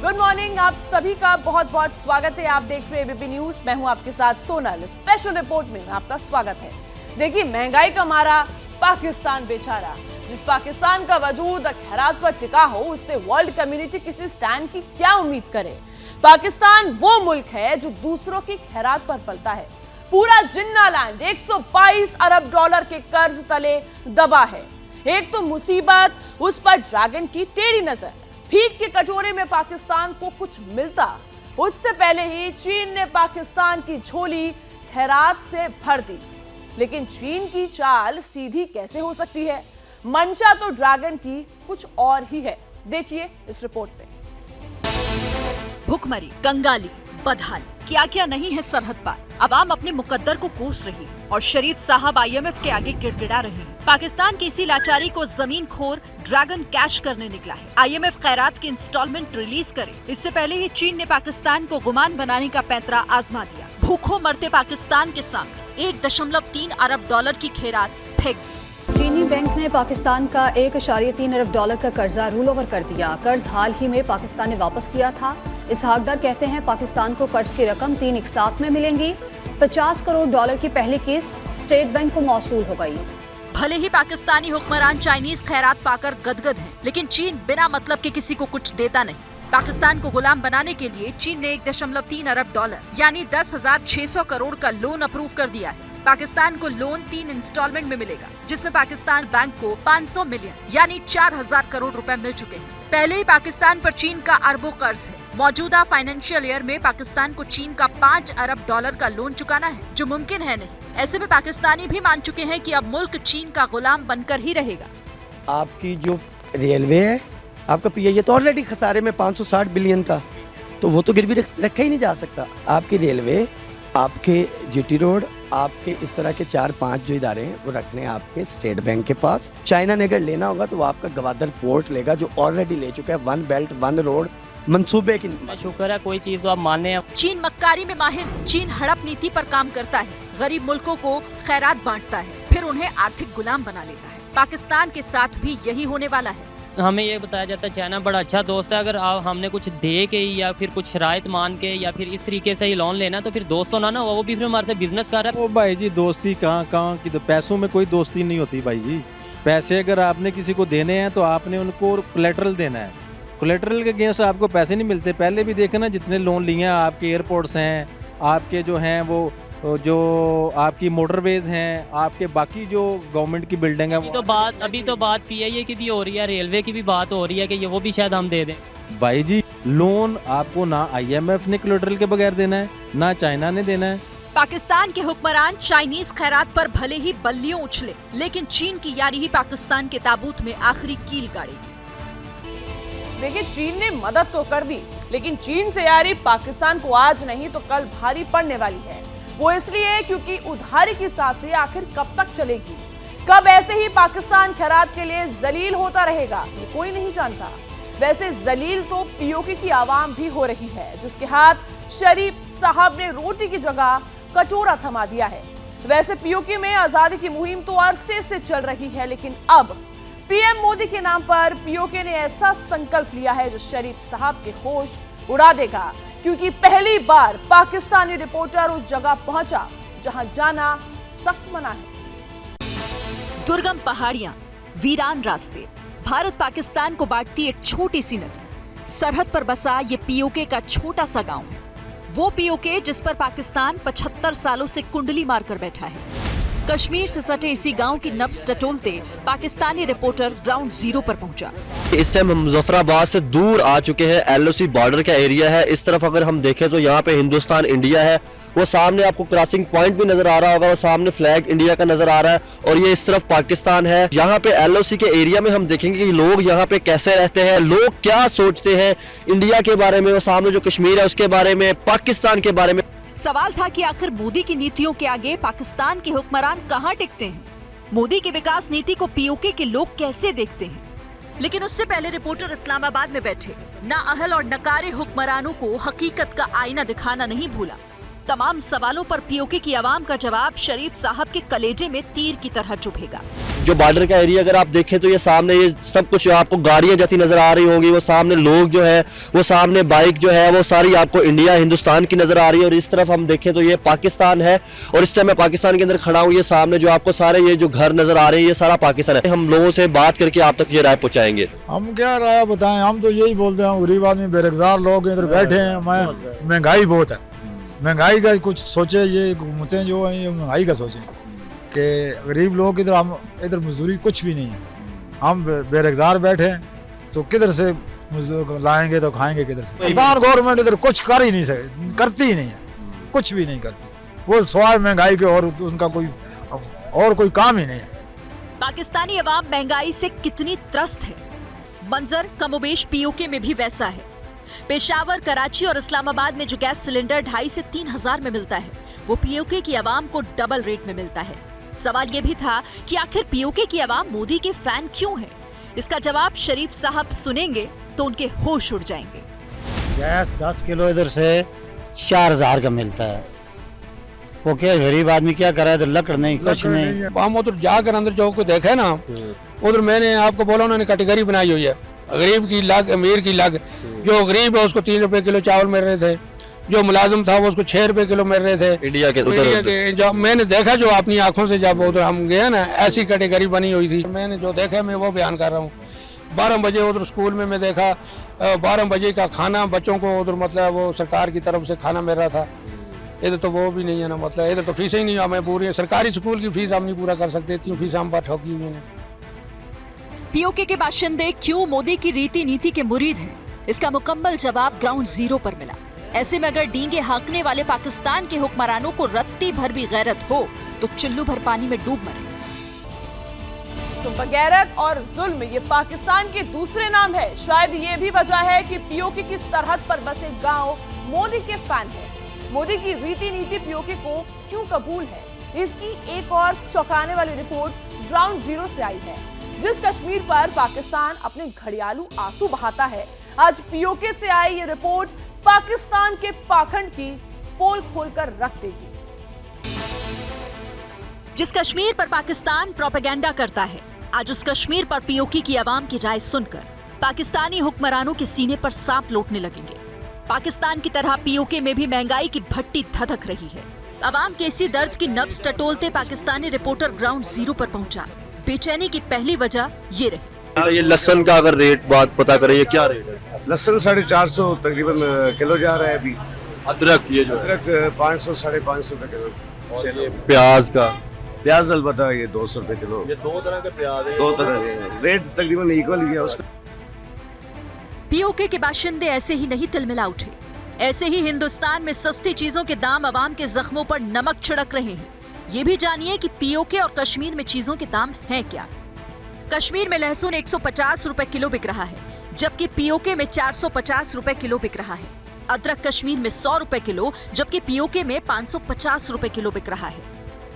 Good morning, आप सभी का बहुत बहुत स्वागत है। आप देख रहे हैं एबीपी न्यूज। मैं हूं आपके साथ सोनल। स्पेशल रिपोर्ट में आपका स्वागत है। देखिए, महंगाई का मारा पाकिस्तान बेचारा, जिस पाकिस्तान का वजूद खैरात पर टिका हो, उससे वर्ल्ड कम्युनिटी किसी स्टैंड की क्या उम्मीद करे। पाकिस्तान वो मुल्क है जो दूसरों की खैरात पर पलता है। पूरा जिन्ना लैंड 122 अरब डॉलर के कर्ज तले दबा है। एक तो मुसीबत, उस पर ड्रैगन की टेढ़ी नजर। भीख के कटोरे में पाकिस्तान को कुछ मिलता, उससे पहले ही चीन ने पाकिस्तान की झोली खैरात से भर दी। लेकिन चीन की चाल सीधी कैसे हो सकती है? मंशा तो ड्रैगन की कुछ और ही है। देखिए इस रिपोर्ट में। भुखमरी, कंगाली, बदहाली, क्या क्या नहीं है सरहद पार। अवाम अपने मुकद्दर को कोस रही और शरीफ साहब IMF के आगे गिड़गिड़ा रहे हैं। पाकिस्तान की इसी लाचारी को जमीन खोर ड्रैगन कैश करने निकला है। IMF खैरात की इंस्टॉलमेंट रिलीज करे, इससे पहले ही चीन ने पाकिस्तान को गुमान बनाने का पैंतरा आजमा दिया। भूखों मरते पाकिस्तान के सामने 1.3 अरब डॉलर की खैरात फेंक दी। चीनी बैंक ने पाकिस्तान का 1.3 अरब डॉलर का कर्जा रूल ओवर कर दिया। कर्ज हाल ही में पाकिस्तान ने वापस किया था। इसहाकदार कहते हैं पाकिस्तान को कर्ज की रकम 3 एक साथ में मिलेंगी। 50 करोड़ डॉलर की पहली किस्त स्टेट बैंक को मौसूल हो गई। भले ही पाकिस्तानी हुक्मरान चाइनीज खैरात पाकर गदगद हैं, लेकिन चीन बिना मतलब के किसी को कुछ देता नहीं। पाकिस्तान को गुलाम बनाने के लिए चीन ने 1.3 अरब डॉलर यानी 10,600 करोड़ का लोन अप्रूव कर दिया है। पाकिस्तान को लोन 3 इंस्टॉलमेंट में मिलेगा, जिसमें पाकिस्तान बैंक को 500 मिलियन यानी 4,000 करोड़ रुपए मिल चुके हैं। पहले ही पाकिस्तान पर चीन का अरबों कर्ज है। मौजूदा फाइनेंशियल ईयर में पाकिस्तान को चीन का 5 अरब डॉलर का लोन चुकाना है, जो मुमकिन है नहीं। ऐसे में पाकिस्तानी भी मान चुके हैं कि अब मुल्क चीन का गुलाम बनकर ही रहेगा। आपकी जो रेलवे है, आपका PIA तो ऑलरेडी खसारे में 560 बिलियन का, तो वो तो गिरवी रखा ही नहीं जा सकता। आपकी रेलवे, आपके GT रोड, आपके इस तरह के 4-5 जो इदारे हैं वो रखने हैं आपके स्टेट बैंक के पास। चाइना ने अगर लेना होगा तो वो आपका गवादर पोर्ट लेगा, जो ऑलरेडी ले चुका है 1 बेल्ट 1 रोड मंसूबे की। शुक्र है कोई चीज तो आप माने। चीन मक्कारी में माहिर। चीन हड़प नीति पर काम करता है, गरीब मुल्कों को खैरात बांटता है, फिर उन्हें आर्थिक गुलाम बना लेता है। पाकिस्तान के साथ भी यही होने वाला है। हमें ये बताया जाता है चाइना बड़ा अच्छा दोस्त है। अगर हमने कुछ दे के या फिर कुछ शराइत मान के या फिर इस तरीके से ही लोन लेना, तो फिर दोस्त तो ना हुआ, वो भी फिर हमारे से बिजनेस कर रहा है। ओ भाई जी, दोस्ती कहाँ की, तो पैसों में कोई दोस्ती नहीं होती भाई जी। पैसे अगर आपने किसी को देने हैं तो आपने उनको कोलेटरल देना है। कोलेटरल के अगेंस्ट आपको पैसे नहीं मिलते। पहले भी देखे ना, जितने लोन लिए हैं, आपके एयरपोर्ट्स हैं, आपके जो हैं वो जो आपकी मोटरवेज हैं, आपके बाकी जो गवर्नमेंट की बिल्डिंग है, अभी तो बात PIA की भी हो रही है, रेलवे की भी बात हो रही है कि ये वो भी शायद हम दे दें। भाई जी, लोन आपको ना IMF ने कोलेटरल के बगैर देना है, ना चाइना ने देना है। पाकिस्तान के हुक्मरान चाइनीज खैरात पर भले ही बल्लियों उछले, लेकिन चीन की यारी ही पाकिस्तान के ताबूत में आखिरी कील गाड़ेगी। देखिए, चीन ने मदद तो कर दी, लेकिन चीन से यारी पाकिस्तान को आज नहीं तो कल भारी पड़ने वाली है। वो इसलिए क्योंकि उधारी की सांसें आखिर कब तक चलेगी। कब ऐसे ही पाकिस्तान खैरात के लिए जलील होता रहेगा, ये कोई नहीं जानता। वैसे जलील तो POK की आवाम भी हो रही है, जिसके हाथ शरीफ साहब ने रोटी की जगह कटोरा थमा दिया है। वैसे POK में आजादी की मुहिम तो अरसे से चल रही है, लेकिन अब PM मोदी के नाम पर POK ने ऐसा संकल्प लिया है जो शरीफ साहब के होश उड़ा देगा, क्योंकि पहली बार पाकिस्तानी रिपोर्टर उस जगह पहुंचा जहां जाना सख्त मना है। दुर्गम पहाड़ियां, वीरान रास्ते, भारत पाकिस्तान को बांटती एक छोटी सी नदी। सरहद पर बसा ये POK का छोटा सा गांव है। वो POK जिस पर पाकिस्तान 75 सालों से कुंडली मारकर बैठा है। कश्मीर से सटे इसी गांव की नब्ज टटोलते पाकिस्तानी रिपोर्टर ग्राउंड जीरो पर पहुंचा। इस टाइम हम मुजफ्फराबाद से दूर आ चुके हैं। LOC बॉर्डर का एरिया है। इस तरफ अगर हम देखें तो यहाँ पे हिंदुस्तान इंडिया है, वो सामने आपको क्रॉसिंग पॉइंट भी नजर आ रहा होगा, वो सामने फ्लैग इंडिया का नजर आ रहा है, और ये इस तरफ पाकिस्तान है। यहाँ पे LOC के एरिया में हम देखेंगे कि लोग यहाँ पे कैसे रहते हैं, लोग क्या सोचते हैं इंडिया के बारे में, वो सामने जो कश्मीर है उसके बारे में, पाकिस्तान के बारे में। सवाल था कि आखिर मोदी की नीतियों के आगे पाकिस्तान के हुक्मरान कहां टिकते हैं? मोदी की विकास नीति को POK के लोग कैसे देखते हैं? लेकिन उससे पहले रिपोर्टर इस्लामाबाद में बैठे ना अहल और नकारे हुक्मरानों को हकीकत का आईना दिखाना नहीं भूला। तमाम सवालों पर पीओके की आवाम का जवाब शरीफ साहब के कलेजे में तीर की तरह चुभेगा। जो बॉर्डर का एरिया अगर आप देखें तो ये सामने ये सब कुछ आपको गाड़ियां जैसी नजर आ रही होंगी, वो सामने लोग जो है, वो सामने बाइक जो है, वो सारी आपको इंडिया हिंदुस्तान की नजर आ रही है। और इस तरफ हम देखें तो ये पाकिस्तान है और इस टाइम मैं पाकिस्तान के अंदर खड़ा हूँ। ये सामने जो आपको सारे ये जो घर नजर आ रहे हैं ये सारा पाकिस्तान है। हम लोगों से बात करके आप तक ये राय पहुंचाएंगे। हम क्या राय बताएं, हम तो यही बोलते हैं गरीब आदमी बेरोजगार लोग इधर बैठे हैं, महंगाई बहुत है, महंगाई का कुछ सोचे, ये हुकूमतें जो हैं ये महंगाई का सोचें कि गरीब लोग इधर, हम इधर मजदूरी कुछ भी नहीं है, हम बेरोजगार बैठे हैं तो किधर से मजदूर लाएंगे तो खाएंगे किधर से। किसान गवर्नमेंट इधर कुछ कर ही नहीं सकती, करती ही नहीं है, कुछ भी नहीं करती, वो सवाल महंगाई के और उनका कोई काम ही नहीं है। पाकिस्तानी अवाम महंगाई से कितनी त्रस्त है, मंजर कमोबेश पीओके में भी वैसा है। पेशावर, कराची और इस्लामाबाद में जो गैस सिलेंडर 2,500 से 3,000 में मिलता है, वो पीओके की आवाम को डबल रेट में मिलता है। सवाल ये भी था कि आखिर पीओके की आवाम मोदी के फैन क्यों है? इसका जवाब शरीफ साहब सुनेंगे तो उनके होश उड़ जाएंगे। गैस 10 किलो इधर से 4,000 का मिलता है, वो क्या गरीब आदमी क्या करे, तो लकड़ नहीं कुछ नहीं। हम उधर जाकर अंदर जो को देखे ना, उधर मैंने आपको बोला उन्होंने कैटेगरी बनाई हुई है, गरीब की लग, अमीर की लग। जो गरीब है उसको 3 रुपए किलो चावल मिल रहे थे, जो मुलाजिम था वो उसको 6 रुपए किलो मिल रहे थे। इंडिया के उधर जो मैंने देखा, जो अपनी आंखों से जब उधर हम गए ना, ऐसी कैटेगरी बनी हुई थी। मैंने जो देखा मैं वो बयान कर रहा हूँ। 12 बजे उधर स्कूल में मैं देखा 12 बजे का खाना बच्चों को उधर मतलब वो सरकार की तरफ से खाना मिल रहा था। इधर तो वो भी नहीं है ना, मतलब इधर तो फीसें ही नहीं, हमें पूरी सरकारी स्कूल की फीस हम नहीं पूरा कर सकते, इतनी फीस हम पर ठोकी हुई है। पीओके के बाशिंदे क्यों मोदी की रीति नीति के मुरीद हैं, इसका मुकम्मल जवाब ग्राउंड जीरो पर मिला। ऐसे में अगर डींगे हाँकने वाले पाकिस्तान के हुक्मरानों को रत्ती भर भी गैरत हो तो चुल्लू भर पानी में डूब मरे। तो बगैरत और जुल्म ये पाकिस्तान के दूसरे नाम है। शायद ये भी वजह है कि पीओके की सरहद पर बसे गांव मोदी के फैन है। मोदी की रीति नीति पीओके को क्यों कबूल है, इसकी एक और चौंकाने वाली रिपोर्ट ग्राउंड जीरो से आई है। जिस कश्मीर पर पाकिस्तान अपने घड़ियालू आंसू बहाता है, आज पीओके से आई ये रिपोर्ट पाकिस्तान के पाखंड की पोल खोलकर रख देगी। जिस कश्मीर पर पाकिस्तान प्रोपेगेंडा करता है, आज उस कश्मीर पर पीओके की आवाम की राय सुनकर पाकिस्तानी हुक्मरानों के सीने पर सांप लौटने लगेंगे। पाकिस्तान की तरह पीओके में भी महंगाई की भट्टी धधक रही है। आवाम के इसी दर्द की नब्ज टटोलते पाकिस्तानी रिपोर्टर ग्राउंड जीरो पर पहुंचा। बेचैनी की पहली वजह ये रही। ये लहसुन का अगर रेट बात पता करें, ये क्या रेट है? लहसुन 450 तकरीबन किलो जा रहा है अभी। अदरक, ये जो अदरक 500 550 रुपए किलो। और ये प्याज का? प्याज अलबत्ता ये 200 रुपए किलो। ये 2 तरह के प्याज है, 2 तरह के रेट तकरीबन इक्वल ही है उसका। पीओके के बाशिंदे ऐसे ही नहीं तिलमिला उठे, ऐसे ही हिंदुस्तान में सस्ती चीजों के दाम आवाम के जख्मों पर नमक छिड़क रहे हैं। ये भी जानिए कि पीओके और कश्मीर में चीजों के दाम हैं क्या। कश्मीर में लहसुन 150 रुपए किलो बिक रहा है, जबकि पीओके में 450 रुपए किलो बिक रहा है। अदरक कश्मीर में 100 रुपए किलो, जबकि पीओके में 550 रुपए किलो बिक रहा है।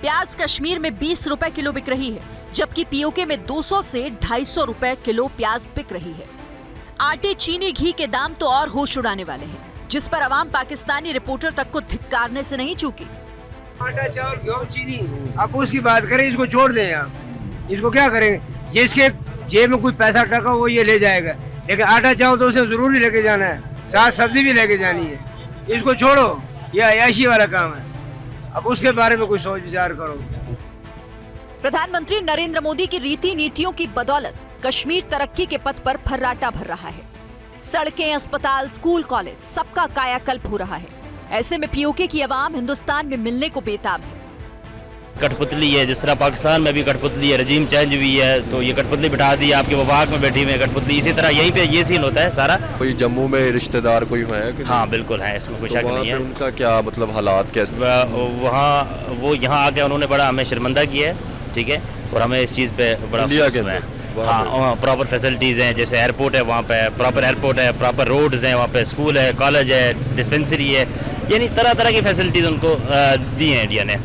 प्याज कश्मीर में 20 रुपए किलो बिक रही है, जबकि पीओके में 200 से 250 रुपए किलो प्याज बिक रही है। आटे, चीनी, घी के दाम तो और होश उड़ाने वाले हैं, जिस पर आवाम पाकिस्तानी रिपोर्टर तक को धिक्कारने से नहीं चूकी। आटा, चावल, गेहूं, चीनी, आप उसकी बात करें, इसको छोड़ दें। आप इसको क्या करें, जिसके जेब में कुछ पैसा टका वो ये ले जाएगा, लेकिन आटा चावल तो उसे जरूरी लेके जाना है, साथ सब्जी भी लेके जानी है। इसको छोड़ो, ये अयाशी वाला काम है। अब उसके बारे में कुछ सोच विचार करो। प्रधानमंत्री नरेंद्र मोदी की रीति नीतियों की बदौलत कश्मीर तरक्की के पथ पर फर्राटा भर रहा है। सड़कें, अस्पताल, स्कूल, कॉलेज सबका कायाकल्प हो रहा है। ऐसे में पीओके की आवाम हिंदुस्तान में मिलने को बेताब है। कठपुतली है, जिस तरह पाकिस्तान में भी कठपुतली है, रजीम चेंज हुई है तो ये कठपुतली बिठा दी, आपके वफाक में बैठी हुई है कठपुतली। इसी तरह यहीं पे ये सीन होता है सारा। कोई जम्मू में रिश्तेदार कोई है? हाँ बिल्कुल है, इसमें कोई शक नहीं है। उनका क्या मतलब हालात कैसे? वहाँ वो यहाँ आके उन्होंने बड़ा हमें शर्मिंदा किया है, ठीक है, और हमें इस चीज़ पे बड़ा इंडिया के है। हाँ, प्रॉपर फैसिलिटीज़ हैं, जैसे एयरपोर्ट है वहाँ पे, प्रॉपर एयरपोर्ट है, प्रॉपर रोड्स हैं वहाँ पे, स्कूल है, कॉलेज है, डिस्पेंसरी है, यानी तरह तरह की फैसिलिटीज़ उनको दी हैं इंडिया ने।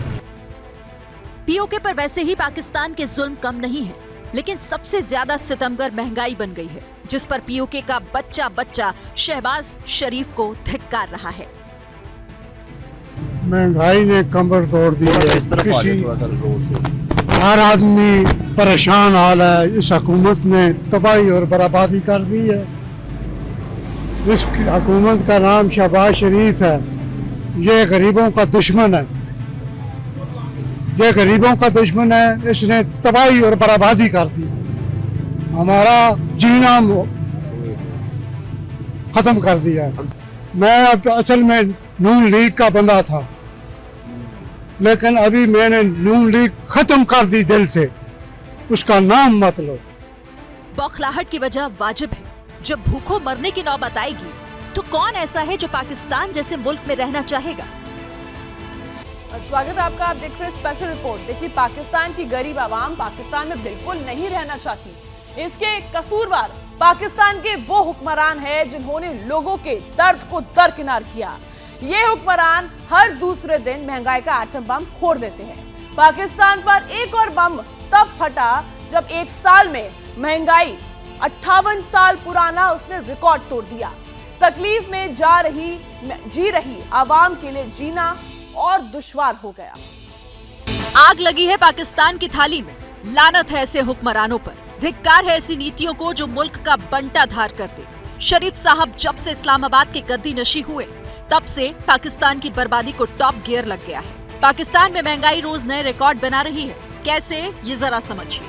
पीओके पर वैसे ही पाकिस्तान के जुल्म कम नहीं है, लेकिन सबसे ज्यादा सितमगर महंगाई बन गई है, जिस पर पीओके का बच्चा बच्चा शहबाज शरीफ को धिक्कार रहा है। महंगाई ने कमर तोड़ दी है। हर आदमी परेशान हाल है। इस हुकूमत ने तबाही और बर्बादी कर दी है। इस हुकूमत का नाम शहबाज शरीफ है। ये गरीबों का दुश्मन है। ये गरीबों का दुश्मन है। इसने तबाही और बर्बादी कर दी। हमारा जीना खत्म कर दिया है। मैं असल में नून लीग का बंदा था, लेकिन अभी मैंने नून लीग खत्म कर दी दिल से। उसका नाम मत लो। बौखलाहट की वजह वाजिब है। जब भूखों मरने की नौबत आएगी तो कौन ऐसा है जो पाकिस्तान जैसे मुल्क में रहना चाहेगा। और स्वागत है आपका। आप देख रहे हैं स्पेशल रिपोर्ट। देखिए, पाकिस्तान की गरीब आवाम पाकिस्तान में बिल्कुल नहीं रहना चाहती। इसके कसूरवार पाकिस्तान के वो हुक्मरान हैं जिन्होंने लोगों के दर्द को दरकिनार किया। ये हुक्मरान हर दूसरे दिन महंगाई का एटम बम फोड़ देते हैं। पाकिस्तान पर एक और बम तब फटा जब एक साल में महंगाई 58 साल पुराना उसने रिकॉर्ड तोड़ दिया। तकलीफ में जी रही आवाम के लिए जीना और दुश्वार हो गया। आग लगी है पाकिस्तान की थाली में। लानत है ऐसे हुक्मरानों पर। धिक्कार है ऐसी नीतियों को जो मुल्क का बंटा धार करते। शरीफ साहब जब से इस्लामाबाद के गद्दी नशी हुए तब से पाकिस्तान की बर्बादी को टॉप गियर लग गया है। पाकिस्तान में महंगाई रोज नए रिकॉर्ड बना रही है। कैसे, ये जरा समझिए।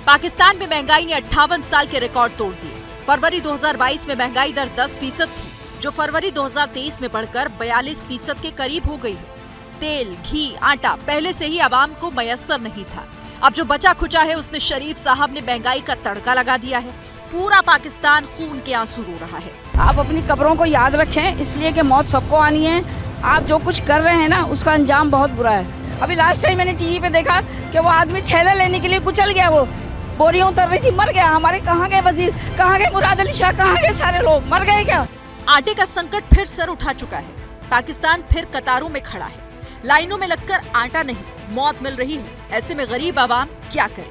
पाकिस्तान में महंगाई ने 58 साल के रिकॉर्ड तोड़ दिए। फरवरी 2022 में महंगाई दर 10% थी, जो फरवरी 2023 में बढ़कर 42% के करीब हो गई है। तेल, घी, आटा पहले से ही आवाम को मयस्सर नहीं था। अब जो बचा खुचा है उसमें शरीफ साहब ने महंगाई का तड़का लगा दिया है। पूरा पाकिस्तान खून के आंसू रो रहा है। आप अपनी कब्रों को याद रखें, इसलिए कि मौत सबको आनी है। आप जो कुछ कर रहे हैं ना, उसका अंजाम बहुत बुरा है। अभी लास्ट टाइम मैंने टीवी पे देखा कि वो आदमी थैला लेने के लिए कुचल गया, वो बोरियां उतर रही थी, मर गया। हमारे कहाँ गए वजीर, कहाँ गए मुराद अली शाह, कहाँ गए सारे लोग, मर गए क्या। आटे का संकट फिर सर उठा चुका है। पाकिस्तान फिर कतारों में खड़ा है। लाइनों में लगकर आटा नहीं, मौत मिल रही है। ऐसे में गरीब आवाम क्या करे।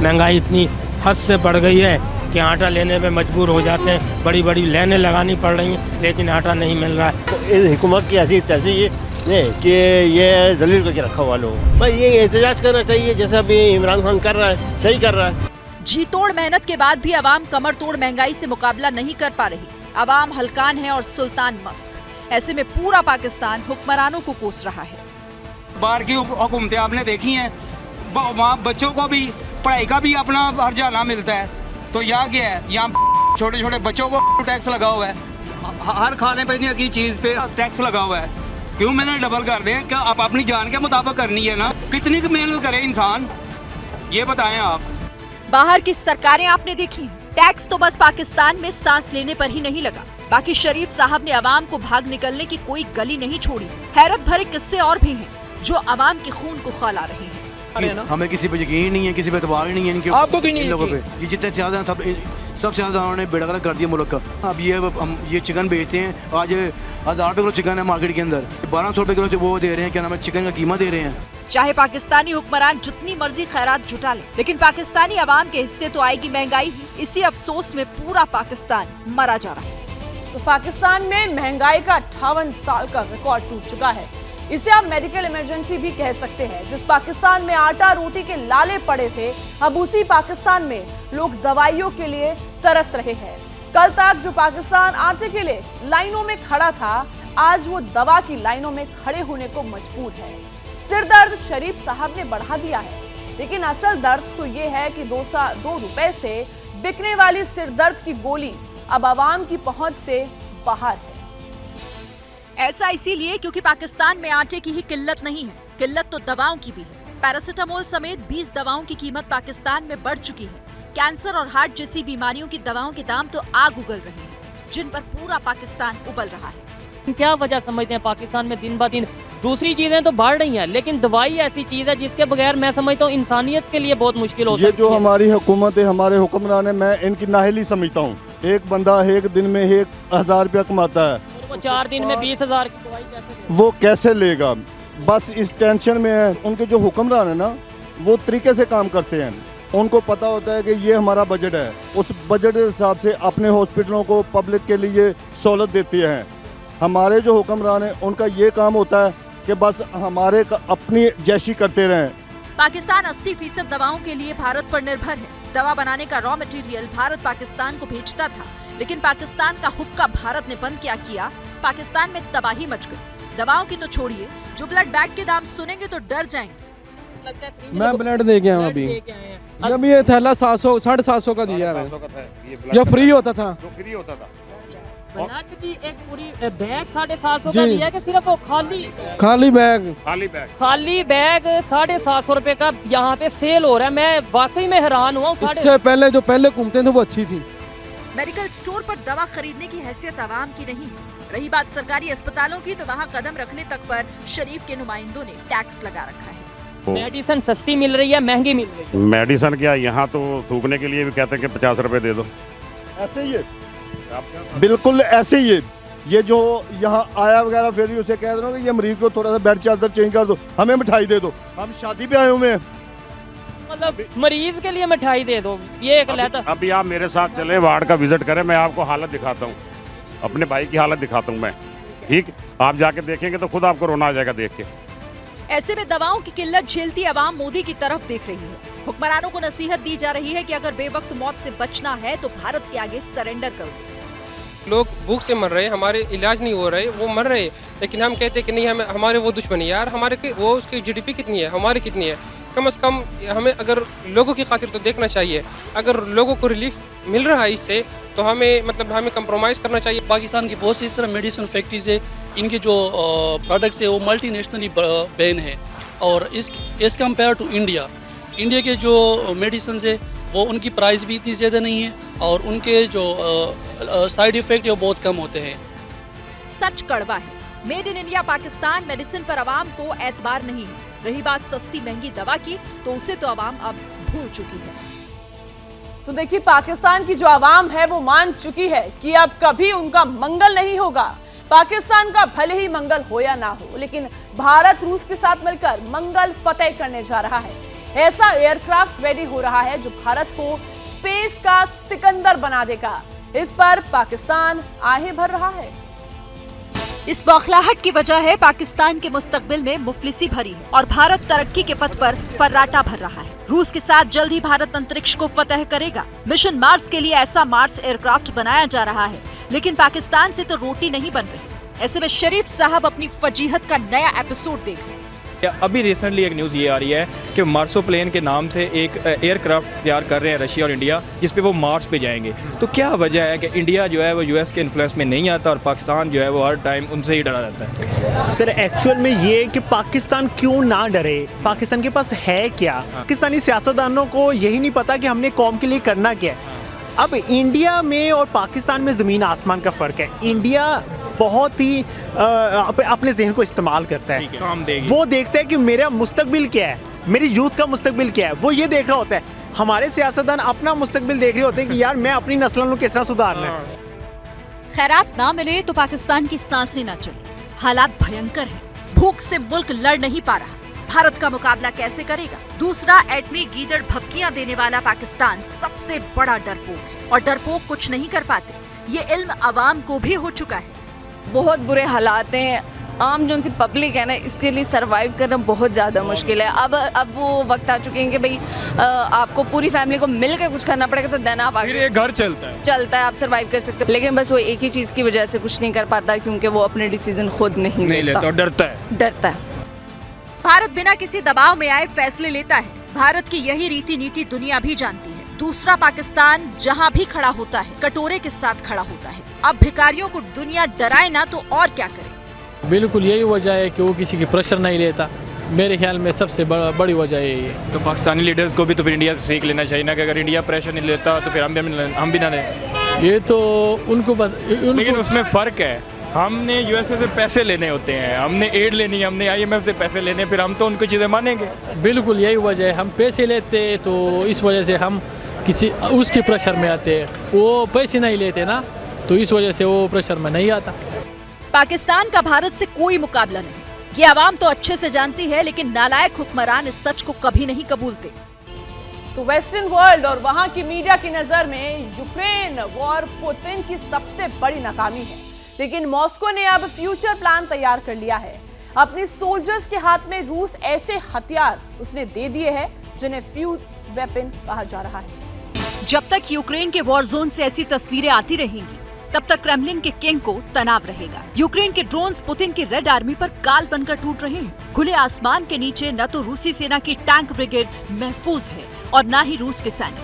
महंगाई इतनी हद से बढ़ गई है कि आटा लेने में मजबूर हो जाते हैं। बड़ी बड़ी लाइनें लगानी पड़ रही हैं, लेकिन आटा नहीं मिल रहा है। तो इस हुकूमत की ऐसी तैसी कि ये जलील करके रखा हुआ लोग। भाई ये एहतजाज करना चाहिए, जैसे अभी इमरान खान कर रहा है, सही कर रहा है। जी तोड़ मेहनत के बाद भी आवाम कमर तोड़ महंगाई से मुकाबला नहीं कर पा रही। आवाम हलकान है और सुल्तान मस्त। ऐसे में पूरा पाकिस्तान हुक्मरानों को कोस रहा है। बाहर की हुकूमतें आपने देखी हैं, वहाँ बच्चों को भी पढ़ाई का भी अपना हर्जाना मिलता है। तो यहाँ क्या है, यहाँ छोटे छोटे बच्चों को टैक्स लगा हुआ है। हर खाने पीने की चीज़ पे टैक्स लगा हुआ है। क्यों मैंने डबल कर दें कि आप अपनी जान के मुताबिक करनी है ना। कितनी मेहनत करे इंसान, ये बताएं आप। बाहर की सरकारें आपने देखी, टैक्स तो बस पाकिस्तान में सांस लेने पर ही नहीं लगा। बाकी शरीफ साहब ने आवाम को भाग निकलने की कोई गली नहीं छोड़ी। हैरत भरे किस्से और भी हैं जो आवाम के खून को खौला रहे हैं। हमें किसी पे यकीन नहीं है, किसी पे एतबार ही नहीं है इनके। आपको क्यों नहीं इन लोगों पे? ये जितने ज्यादा हैं सबसे ज्यादा उन्होंने बेड़ा गर्क कर दिया मुल्क का। अब हम ये चिकन बेचते हैं, आज 1000 रुपये किलो चिकन है मार्केट के अंदर, 1200 रुपये किलो जो वो दे रहे हैं, क्या नाम है, चिकन का कीमत दे रहे हैं। चाहे पाकिस्तानी हुक्मरान जितनी मर्जी खैरात जुटा ले, लेकिन पाकिस्तानी आवाम के हिस्से तो आएगी महंगाई ही। इसी अफसोस में पूरा पाकिस्तान मरा जा रहा है। तो पाकिस्तान में महंगाई का 58 साल का रिकॉर्ड टूट चुका है। इसे आप मेडिकल इमरजेंसी भी कह सकते हैं। जिस पाकिस्तान में आटा रोटी के लाले पड़े थे, अब उसी पाकिस्तान में लोग दवाइयों के लिए तरस रहे हैं। कल तक जो पाकिस्तान आटे के लिए लाइनों में खड़ा था, आज वो दवा की लाइनों में खड़े होने को मजबूर है। सिर दर्द शरीफ साहब ने बढ़ा दिया है, लेकिन असल दर्द तो ये है कि 2 रुपए से बिकने वाली सिर दर्द की गोली अब आवाम की पहुंच से बाहर है। ऐसा इसीलिए क्योंकि पाकिस्तान में आटे की ही किल्लत नहीं है, किल्लत तो दवाओं की भी है। पैरासिटामोल समेत 20 दवाओं की कीमत पाकिस्तान में बढ़ चुकी है। कैंसर और हार्ट जैसी बीमारियों की दवाओं के दाम तो आग उगल रहे हैं, जिन पर पूरा पाकिस्तान उबल रहा है। क्या वजह समझते हैं पाकिस्तान में दिन ब दिन दूसरी चीजें तो बढ़ रही हैं, लेकिन दवाई ऐसी चीज है जिसके बगैर मैं समझता हूँ इंसानियत के लिए बहुत मुश्किल हो सकती है। ये जो हमारी हुकूमत है, हमारे हुक्मरान है, मैं इनकी नाहिली समझता हूँ। एक बंदा एक दिन में 1000 रुपया कमाता है, वो 4 दिन में 20,000 की दवाई कैसे वो कैसे लेगा? बस इस टेंशन में है। उनके जो हुक्मरान है ना, वो तरीके से काम करते हैं। उनको पता होता है कि ये हमारा बजट है, उस बजट के हिसाब से अपने हॉस्पिटलों को पब्लिक के लिए सहूलत देते हैं। हमारे जो हुक्मरान हैं उनका ये काम होता है कि बस हमारे अपनी जैशी करते रहें। पाकिस्तान 80% दवाओं के लिए भारत पर निर्भर है। दवा बनाने का रॉ मटेरियल भारत पाकिस्तान को भेजता था, लेकिन पाकिस्तान का हुक्का भारत ने बंद क्या किया, पाकिस्तान में तबाही मच गई। दवाओं की तो छोड़िए, जो ब्लड बैंक के दाम सुनेंगे तो डर जाएंगे। मैं ब्लड दे गया हूँ अभी ये थैला 700 750 का दिया है, जो फ्री होता था। ब्लड की एक पूरी बैग 750 का दिया है कि सिर्फ वो खाली बैग 750 रुपए का यहाँ पे सेल हो रहा है। मैं वाकई में हैरान हुआ। इससे पहले जो पहले घूमते थे वो अच्छी थी। मेडिकल स्टोर पर दवा खरीदने की हैसियत आवाम की नहीं है। रही बात सरकारी अस्पतालों की, तो वहाँ कदम रखने तक पर शरीफ के नुमाइंदों ने टैक्स लगा रखा है। मेडिसिन सस्ती मिल रही है, महंगी मिल रही है। मेडिसिन क्या, यहाँ तो थूकने के लिए भी कहते हैं कि 50 रुपए दे दो। ऐसे ही है, बिल्कुल ऐसे ही है। ये जो यहाँ आया वगैरह फिर उसे कह रहा हूँ कि ये मरीज को थोड़ा सा बेड चादर चेंज कर दो, हमें मिठाई दे दो, हम शादी पे आए हुए हैं। मतलब मरीज के लिए मिठाई दे दो, ये एक लेता। अभी आप मेरे साथ चले, वार्ड का विजिट करें, मैं आपको हालत दिखाता हूँ, अपने भाई की हालत दिखाता हूँ मैं। ठीक, आप जाके देखेंगे तो खुद आपको रोना आ जाएगा देख के। ऐसे में दवाओं की किल्लत झेलती आवाम मोदी की तरफ देख रही है। हुक्मरानों को नसीहत दी जा रही है कि अगर बेवक्त मौत से बचना है तो भारत के आगे सरेंडर करो। लोग भूख से मर रहे हैं, हमारे इलाज नहीं हो रहे, वो मर रहे हैं, लेकिन हम कहते हैं कि नहीं, हमारे वो दुश्मन है यार, हमारे वो उसकी GDP कितनी है, हमारी कितनी है। कम से कम हमें अगर लोगों की खातिर तो देखना चाहिए। अगर लोगों को रिलीफ मिल रहा है इससे, तो हमें हमें कंप्रोमाइज़ करना चाहिए। पाकिस्तान की बहुत सी इस तरह मेडिसिन फैक्ट्रीज है, इनके जो प्रोडक्ट्स है वो मल्टीनेशनली बैन है। और इस कंपेयर टू इंडिया के जो मेडिसिन है वो उनकी प्राइस भी इतनी ज़्यादा नहीं है और उनके जो साइड इफ़ेक्ट है वो बहुत कम होते हैं। सच कड़वा है, made in India Pakistan medicine पर आवाम को एतबार नहीं है। रही बात सस्ती महंगी दवा की, तो उसे तो आवाम अब भूल चुकी है। तो देखिए, पाकिस्तान की जो आवाम है वो मान चुकी है कि अब कभी उनका मंगल नहीं होगा। पाकिस्तान का भले ही मंगल हो या ना हो, लेकिन भारत रूस के साथ मिलकर मंगल फतेह करने जा रहा है। ऐसा एयरक्राफ्ट रेडी हो रहा है जो भारत को स्पेस का सिकंदर बना देगा। इस पर पाकिस्तान आहें भर रहा है। इस बौखलाहट की वजह है पाकिस्तान के मुस्तकबिल में मुफलिसी भरी है और भारत तरक्की के पथ पर फर्राटा भर रहा है। रूस के साथ जल्द ही भारत अंतरिक्ष को फतह करेगा। मिशन मार्स के लिए ऐसा मार्स एयरक्राफ्ट बनाया जा रहा है, लेकिन पाकिस्तान से तो रोटी नहीं बन रही। ऐसे में शरीफ साहब अपनी फजीहत का नया एपिसोड देख रहे हैं। अभी रिसेंटली एक न्यूज़ ये आ रही है कि मार्सो प्लेन के नाम से एक एयरक्राफ्ट तैयार कर रहे हैं रशिया और इंडिया, जिस पे वो मार्स पे जाएंगे। तो क्या वजह है कि इंडिया जो है वो यूएस के इन्फ्लुएंस में नहीं आता और पाकिस्तान जो है वो हर टाइम उनसे ही डरा रहता है? सर एक्चुअल में ये कि पाकिस्तान क्यों ना डरे, पाकिस्तान के पास है क्या? पाकिस्तानी सियासतदानों को यही नहीं पता कि हमने कौम के लिए करना क्या है। अब इंडिया में और पाकिस्तान में ज़मीन आसमान का फ़र्क है। इंडिया बहुत ही अपने जहन को इस्तेमाल करता है, वो देखता है कि मेरा मुस्तकबिल क्या है, मेरी यूथ का मुस्तकबिल क्या है, वो ये देख रहा होता है। हमारे सियासतदान अपना मुस्तकबिल देख रहे होते हैं कि यार मैं अपनी नस्लों को किस तरह सुधारना है। खैरात ना मिले तो पाकिस्तान की सांसें ना चले। हालात भयंकर हैं, भूख से मुल्क लड़ नहीं पा रहा। भारत का मुकाबला कैसे करेगा? दूसरा, एटमी गीदड़ भपकियां देने वाला पाकिस्तान सबसे बड़ा डरपोक है और डरपोक कुछ नहीं कर पाते। ये इल्म अवाम को भी हो चुका है। बहुत बुरे हालात हैं, आम जो उनसी पब्लिक है ना, इसके लिए सरवाइव करना बहुत ज़्यादा मुश्किल है। अब वो वक्त आ चुके हैं कि भाई आपको पूरी फैमिली को मिल के कुछ करना पड़ेगा, तो देना आप आगे घर चलता है, आप सरवाइव कर सकते हो। लेकिन बस वो एक ही चीज़ की वजह से कुछ नहीं कर पाता, क्योंकि वो अपने डिसीजन खुद नहीं लेता और डरता है। भारत बिना किसी दबाव में आए फैसले लेता है। भारत की यही रीति नीति दुनिया भी जानती है। दूसरा, पाकिस्तान जहां भी खड़ा होता है कटोरे के साथ खड़ा होता है। अब भिखारियों को दुनिया डराए ना तो और क्या करे। बिल्कुल यही वजह है कि वो किसी की प्रेशर नहीं लेता। मेरे ख्याल में सबसे बड़ी वजह यही है। तो पाकिस्तानी लीडर्स को भी तो फिर इंडिया से सीख लेना चाहिए ना, कि अगर इंडिया प्रेशर नहीं लेता तो फिर हम भी ना लें। ये तो उनको लेकिन उसमें फ़र्क है। हमने यूएसए से पैसे लेने होते हैं, हमने एड लेनी है, हमने IMF से पैसे लेने, फिर हम तो उनको चीज़ें मानेंगे। बिल्कुल यही वजह है, हम पैसे लेते तो इस वजह से हम किसी उसके प्रेशर में आते हैं। वो पैसे नहीं लेते ना, तो इस वजह से वो प्रेशर में नहीं आता। पाकिस्तान का भारत से कोई मुकाबला नहीं, ये आवाम तो अच्छे से जानती है, लेकिन नालायक हुक्मरान इस सच को कभी नहीं कबूलते। तो वेस्टर्न वर्ल्ड और वहां की मीडिया की नजर में यूक्रेन वॉर पुतिन की सबसे बड़ी नाकामी है। लेकिन मॉस्को ने अब फ्यूचर प्लान तैयार कर लिया है। अपनी सोल्जर्स के हाथ में रूस ऐसे हथियार उसने दे दिए हैं जिन्हें फ्यूज वेपन कहा जा रहा है। जब तक यूक्रेन के वॉर जोन से ऐसी तस्वीरें आती रहेंगी, तब तक क्रेमलिन के किंग को तनाव रहेगा। यूक्रेन के ड्रोन्स पुतिन की रेड आर्मी पर काल बनकर टूट रहे हैं। खुले आसमान के नीचे न तो रूसी सेना की टैंक ब्रिगेड महफूज है और न ही रूस के सैनिक।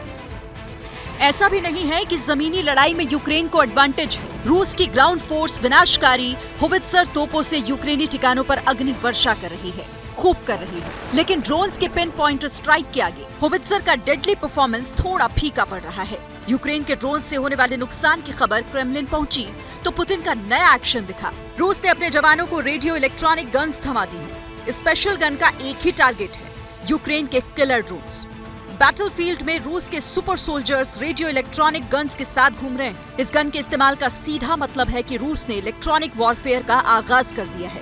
ऐसा भी नहीं है कि जमीनी लड़ाई में यूक्रेन को एडवांटेज है। रूस की ग्राउंड फोर्स विनाशकारी होवित्जर तोपों से यूक्रेनी ठिकानों पर अग्नि वर्षा कर रही है, खूब कर रही है। लेकिन ड्रोन्स के पिन पॉइंट स्ट्राइक के आगे होवित्जर का डेडली परफॉर्मेंस थोड़ा फीका पड़ रहा है। यूक्रेन के ड्रोन से होने वाले नुकसान की खबर क्रेमलिन पहुंची तो पुतिन का नया एक्शन दिखा। रूस ने अपने जवानों को रेडियो इलेक्ट्रॉनिक गन्स थमा दी है। स्पेशल गन का एक ही टारगेट है, यूक्रेन के किलर ड्रोन्स। बैटलफील्ड में रूस के super soldiers radio electronic guns के साथ घूम रहे हैं। इस गन के इस्तेमाल का सीधा मतलब है कि रूस ने इलेक्ट्रॉनिक वॉरफेयर का आगाज कर दिया है।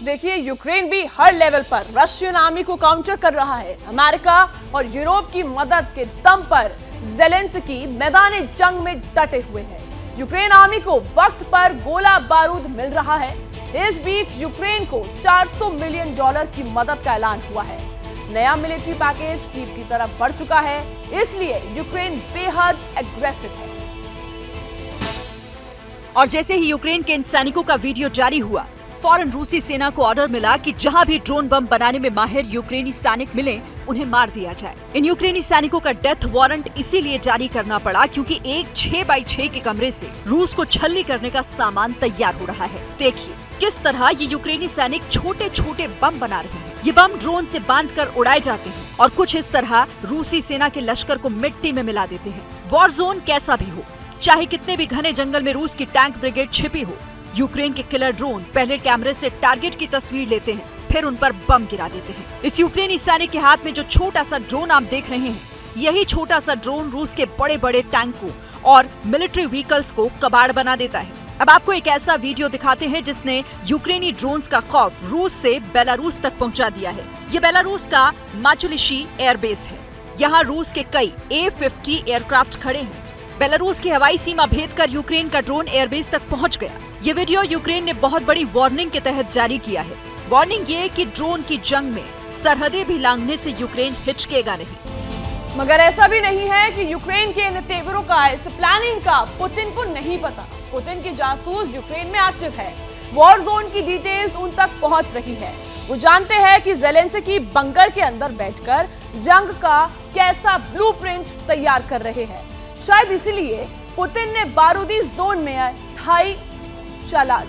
देखिए, यूक्रेन भी हर लेवल पर रशियन आर्मी को काउंटर कर रहा है। अमेरिका और यूरोप की मदद के दम पर ज़ेलेंस्की मैदान जंग में डटे हुए हैं। यूक्रेन आर्मी को वक्त पर गोला बारूद मिल रहा है। इस बीच यूक्रेन को $400 मिलियन की मदद का ऐलान हुआ है। नया मिलिट्री पैकेज कीव की तरफ बढ़ चुका है, इसलिए यूक्रेन बेहद एग्रेसिव है। और जैसे ही यूक्रेन के इन सैनिकों का वीडियो जारी हुआ, फौरन रूसी सेना को ऑर्डर मिला कि जहां भी ड्रोन बम बनाने में माहिर यूक्रेनी सैनिक मिले, उन्हें मार दिया जाए। इन यूक्रेनी सैनिकों का डेथ वारंट इसीलिए जारी करना पड़ा क्योंकि एक 6x6 के कमरे से रूस को छलनी करने का सामान तैयार हो रहा है। देखिए किस तरह ये यूक्रेनी सैनिक छोटे छोटे बम बना रहे हैं। ये बम ड्रोन से बांधकर उड़ाए जाते हैं और कुछ इस तरह रूसी सेना के लश्कर को मिट्टी में मिला देते हैं। वॉर जोन कैसा भी हो, चाहे कितने भी घने जंगल में रूस की टैंक ब्रिगेड छिपी हो, यूक्रेन के किलर ड्रोन पहले कैमरे से टारगेट की तस्वीर लेते हैं, फिर उन पर बम गिरा देते हैं। इस यूक्रेनी सैनिक के हाथ में जो छोटा सा ड्रोन आप देख रहे हैं, यही छोटा सा ड्रोन रूस के बड़े बड़े टैंकों और मिलिट्री व्हीकल्स को कबाड़ बना देता है। अब आपको एक ऐसा वीडियो दिखाते हैं जिसने यूक्रेनी ड्रोन्स का खौफ रूस से बेलारूस तक पहुंचा दिया है। ये बेलारूस का माचुलिशी एयरबेस है। यहाँ रूस के कई A-50 एयरक्राफ्ट खड़े हैं। बेलारूस की हवाई सीमा भेद कर यूक्रेन का ड्रोन एयरबेस तक पहुंच गया। ये वीडियो यूक्रेन ने बहुत बड़ी वार्निंग के तहत जारी किया है। वार्निंग ये कि ड्रोन की जंग में सरहदें भी लांघने से यूक्रेन हिचकेगा नहीं। मगर ऐसा भी नहीं है कि यूक्रेन के इन तेवरों का, इस प्लानिंग का पुतिन को नहीं पता। पुतिन की जासूस यूक्रेन में एक्टिव है। वॉर जोन की डिटेल्स उन तक पहुंच रही है। वो जानते हैं कि ज़ेलेंस्की बंकर के अंदर बैठकर जंग का कैसा ब्लूप्रिंट तैयार कर रहे हैं। शायद इसीलिए पुतिन ने बारूदी जोन में ढाई चाल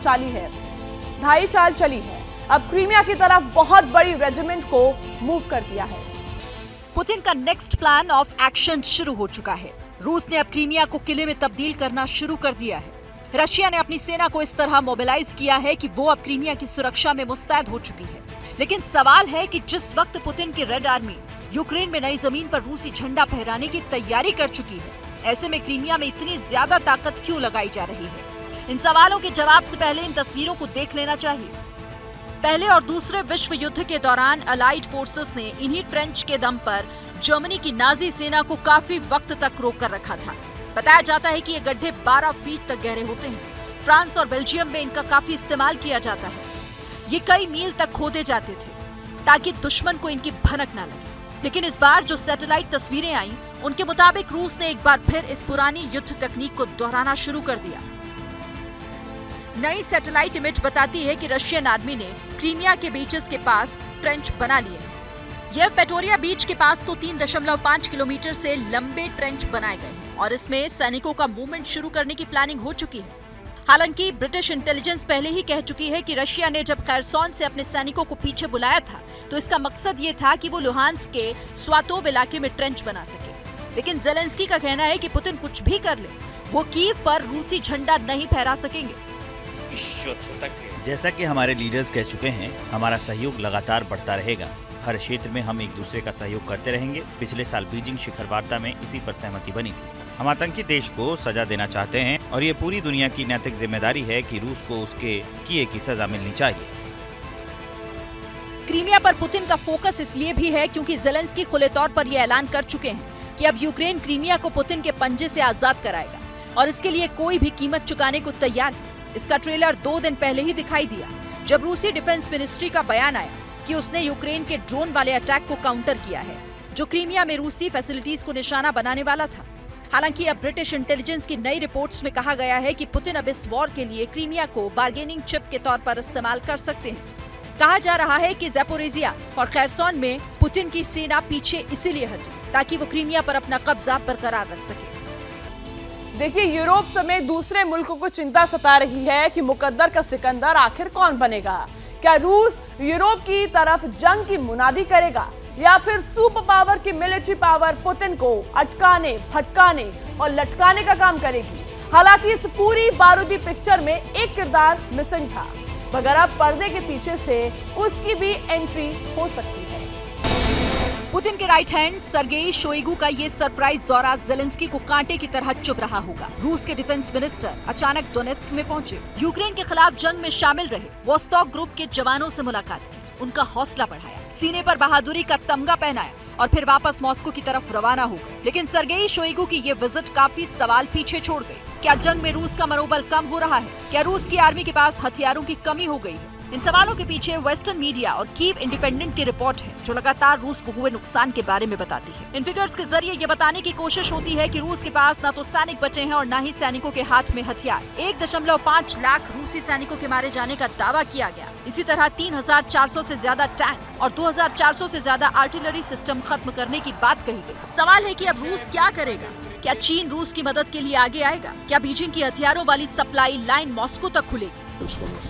चली है। अब क्रीमिया की तरफ बहुत बड़ी रेजिमेंट को मूव कर दिया है। पुतिन का नेक्स्ट प्लान ऑफ एक्शन शुरू हो चुका है। रूस ने अब क्रीमिया को किले में तब्दील करना शुरू कर दिया है। रशिया ने अपनी सेना को इस तरह मोबिलाइज किया है कि वो अब क्रीमिया की सुरक्षा में मुस्तैद हो चुकी है। लेकिन सवाल है कि जिस वक्त पुतिन की रेड आर्मी यूक्रेन में नई जमीन पर रूसी झंडा फहराने की तैयारी कर चुकी है, ऐसे में क्रीमिया में इतनी ज्यादा ताकत क्यों लगाई जा रही है? इन सवालों के जवाब से पहले इन तस्वीरों को देख लेना चाहिए। पहले और दूसरे विश्व युद्ध के दौरान अलाइड फोर्सेस ने इन्हीं ट्रेंच के दम पर जर्मनी की नाजी सेना को काफी वक्त तक रोक कर रखा था। बताया जाता है कि ये गड्ढे 12 फीट तक गहरे होते हैं। फ्रांस और बेल्जियम में इनका काफी इस्तेमाल किया जाता है। ये कई मील तक खोदे जाते थे ताकि दुश्मन को इनकी भनक ना लगे। लेकिन इस बार जो सैटेलाइट तस्वीरें आई, उनके मुताबिक रूस ने एक बार फिर इस पुरानी युद्ध तकनीक को दोहराना शुरू कर दिया। नई सैटेलाइट इमेज बताती है कि रशियन आर्मी ने क्रीमिया के बीचेस के पास ट्रेंच बना लिए हैं। यह पेटोरिया बीच के पास तो 3.5 किलोमीटर से लंबे ट्रेंच बनाए गए हैं और इसमें सैनिकों का मूवमेंट शुरू करने की प्लानिंग हो चुकी है। हालांकि ब्रिटिश इंटेलिजेंस पहले ही कह चुकी है कि रशिया ने जब खैरसोन से अपने सैनिकों को पीछे बुलाया था तो इसका मकसद ये था कि वो लुहांस्क के स्वातोव इलाके में ट्रेंच बना सके। लेकिन ज़ेलेंस्की का कहना है कि पुतिन कुछ भी कर ले, वो कीव पर रूसी झंडा नहीं फहरा सकेंगे। जैसा कि हमारे लीडर्स कह चुके हैं, हमारा सहयोग लगातार बढ़ता रहेगा। हर क्षेत्र में हम एक दूसरे का सहयोग करते रहेंगे। पिछले साल बीजिंग शिखर वार्ता में इसी पर सहमति बनी थी। हम आतंकी देश को सजा देना चाहते हैं और ये पूरी दुनिया की नैतिक जिम्मेदारी है कि रूस को उसके किए की सजा मिलनी चाहिए। क्रीमिया पर पुतिन का फोकस इसलिए भी है क्योंकि ज़ेलेंस्की खुले तौर पर यह ऐलान कर चुके हैं कि अब यूक्रेन क्रीमिया को पुतिन के पंजे से आजाद कराएगा। और इसके लिए कोई भी कीमत चुकाने को तैयार है। इसका ट्रेलर 2 दिन पहले ही दिखाई दिया, जब रूसी डिफेंस मिनिस्ट्री का बयान आया कि उसने यूक्रेन के ड्रोन वाले अटैक को काउंटर किया है, जो क्रीमिया में रूसी फैसिलिटीज को निशाना बनाने वाला था। हालांकि अब ब्रिटिश इंटेलिजेंस की नई रिपोर्ट्स में कहा गया है कि पुतिन अब इस वॉर के लिए क्रीमिया को बार्गेनिंग चिप के तौर पर इस्तेमाल कर सकते हैं। कहा जा रहा है कि ज़ैपोरिजिया और खैरसोन में पुतिन की सेना पीछे इसीलिए हटी ताकि वो क्रीमिया पर अपना कब्जा बरकरार रख सके। देखिए, यूरोप समेत दूसरे मुल्कों को चिंता सता रही है कि मुकद्दर का सिकंदर आखिर कौन बनेगा। क्या रूस यूरोप की तरफ जंग की मुनादी करेगा या फिर सुपर पावर की मिलिट्री पावर पुतिन को अटकाने, भटकाने और लटकाने का काम करेगी। हालांकि इस पूरी बारूदी पिक्चर में एक किरदार मिसिंग था, मगर अब पर्दे के पीछे से उसकी भी एंट्री हो सकती है। पुतिन के राइट हैंड सर्गेई शोइगु का ये सरप्राइज दौरा ज़ेलेंस्की को कांटे की तरह चुभ रहा होगा। रूस के डिफेंस मिनिस्टर अचानक डोनेट्स्क में पहुंचे, यूक्रेन के खिलाफ जंग में शामिल रहे वोस्टॉक ग्रुप के जवानों से मुलाकात की, उनका हौसला बढ़ाया, सीने पर बहादुरी का तमगा पहनाया और फिर वापस मॉस्को की तरफ रवाना हो गए। लेकिन सर्गेई शोइगु की ये विजिट काफी सवाल पीछे छोड़ गई। क्या जंग में रूस का मनोबल कम हो रहा है? क्या रूस की आर्मी के पास हथियारों की कमी हो गई है? इन सवालों के पीछे वेस्टर्न मीडिया और कीव इंडिपेंडेंट की रिपोर्ट है, जो लगातार रूस को हुए नुकसान के बारे में बताती है। इन फिगर्स के जरिए ये बताने की कोशिश होती है कि रूस के पास न तो सैनिक बचे हैं और न ही सैनिकों के हाथ में हथियार। 1.5 लाख रूसी सैनिकों के मारे जाने का दावा किया गया। इसी तरह 3,400 से ज्यादा टैंक और 2,400 से ज्यादा आर्टिलरी सिस्टम खत्म करने की बात कही गई। सवाल है कि अब रूस क्या करेगा? क्या चीन रूस की मदद के लिए आगे आएगा? क्या बीजिंग की हथियारों वाली सप्लाई लाइन मॉस्को तक खुलेगी?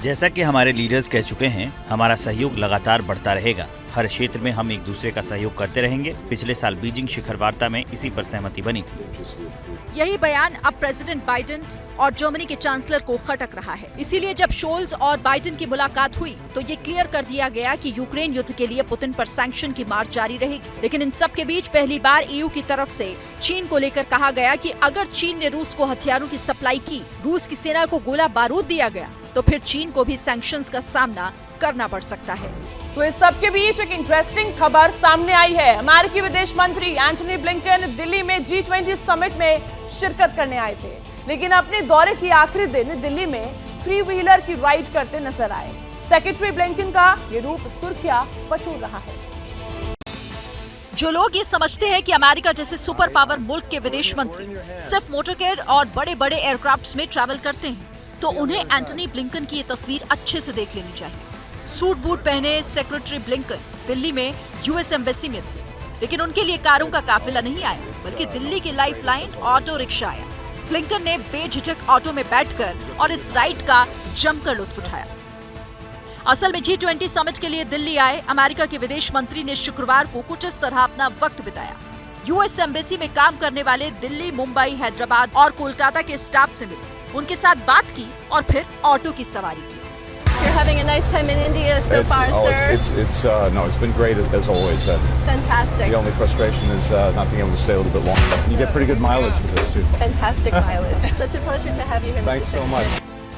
जैसा कि हमारे लीडर्स कह चुके हैं, हमारा सहयोग लगातार बढ़ता रहेगा। हर क्षेत्र में हम एक दूसरे का सहयोग करते रहेंगे। पिछले साल बीजिंग शिखर वार्ता में इसी पर सहमति बनी थी। यही बयान अब प्रेसिडेंट बाइडेन और जर्मनी के चांसलर को खटक रहा है। इसीलिए जब शोल्ज और बाइडेन की मुलाकात हुई तो ये क्लियर कर दिया गया कि यूक्रेन युद्ध के लिए पुतिन पर सैंक्शन की मार जारी रहेगी। लेकिन इन सब के बीच पहली बार EU की तरफ से चीन को लेकर कहा गया कि अगर चीन ने रूस को हथियारों की सप्लाई की, रूस की सेना को गोला बारूद दिया गया, तो फिर चीन को भी सैंक्शंस का सामना करना पड़ सकता है। तो इस सब के बीच एक इंटरेस्टिंग खबर सामने आई है। अमेरिकी विदेश मंत्री एंटनी ब्लिंकन दिल्ली में G20 समिट में शिरकत करने आए थे, लेकिन अपने दौरे के आखिरी दिन दिल्ली में 3 व्हीलर की राइड करते नजर आए। सेक्रेटरी ब्लिंकन का ये रूप सुर्खियां बटोर रहा है। जो लोग ये समझते हैं कि अमेरिका जैसे सुपर पावर मुल्क के विदेश मंत्री सिर्फ मोटरकेड और बड़े बड़े एयरक्राफ्ट्स में ट्रैवल करते हैं, तो उन्हें एंटनी ब्लिंकन की ये तस्वीर अच्छे से देख लेनी चाहिए। सूट बूट पहने सेक्रेटरी ब्लिंकन दिल्ली में US एम्बेसी में थे, लेकिन उनके लिए कारों का काफिला नहीं आया, बल्कि दिल्ली की लाइफलाइन ऑटो रिक्शा आया। ब्लिंकन ने बेझिझक ऑटो में बैठकर और इस राइड का जमकर लुत्फ उठाया। असल में G20 समिट के लिए दिल्ली आए अमेरिका के विदेश मंत्री ने शुक्रवार को कुछ इस तरह अपना वक्त बिताया। US एम्बेसी में काम करने वाले दिल्ली, मुंबई, हैदराबाद और कोलकाता के स्टाफ से मिले, उनके साथ बात की और फिर ऑटो की सवारी की। You're having a nice time in India so far, sir. It's been great as always. Fantastic. The only frustration is not being able to stay a little bit longer. You get pretty good mileage with this too. Fantastic mileage. Such a pleasure to have you here. Thanks so much.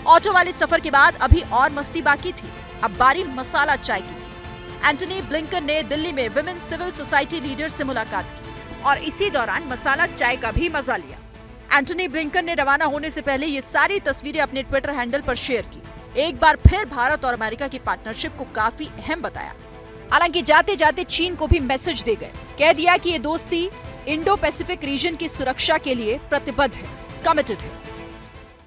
Auto वाले सफर के बाद अभी और मस्ती बाकी थी। अब बारी मसाला चाय की थी। एंटनी ब्लिंकन ने दिल्ली में विमेन सिविल सोसाइटी लीडर से मुलाकात की और इसी दौरान मसाला चाय का भी मजा लिया। एंटनी ब्लिंकन ने रवाना होने से पहले ये सारी तस्वीरें अपने ट्विटर हैंडल पर शेयर की। एक बार फिर भारत और अमेरिका की पार्टनरशिप को काफी अहम बताया। हालांकि जाते जाते चीन को भी मैसेज दे गए, कह दिया कि ये दोस्ती इंडो पैसिफिक रीजन की सुरक्षा के लिए प्रतिबद्ध है, कमिटेड है।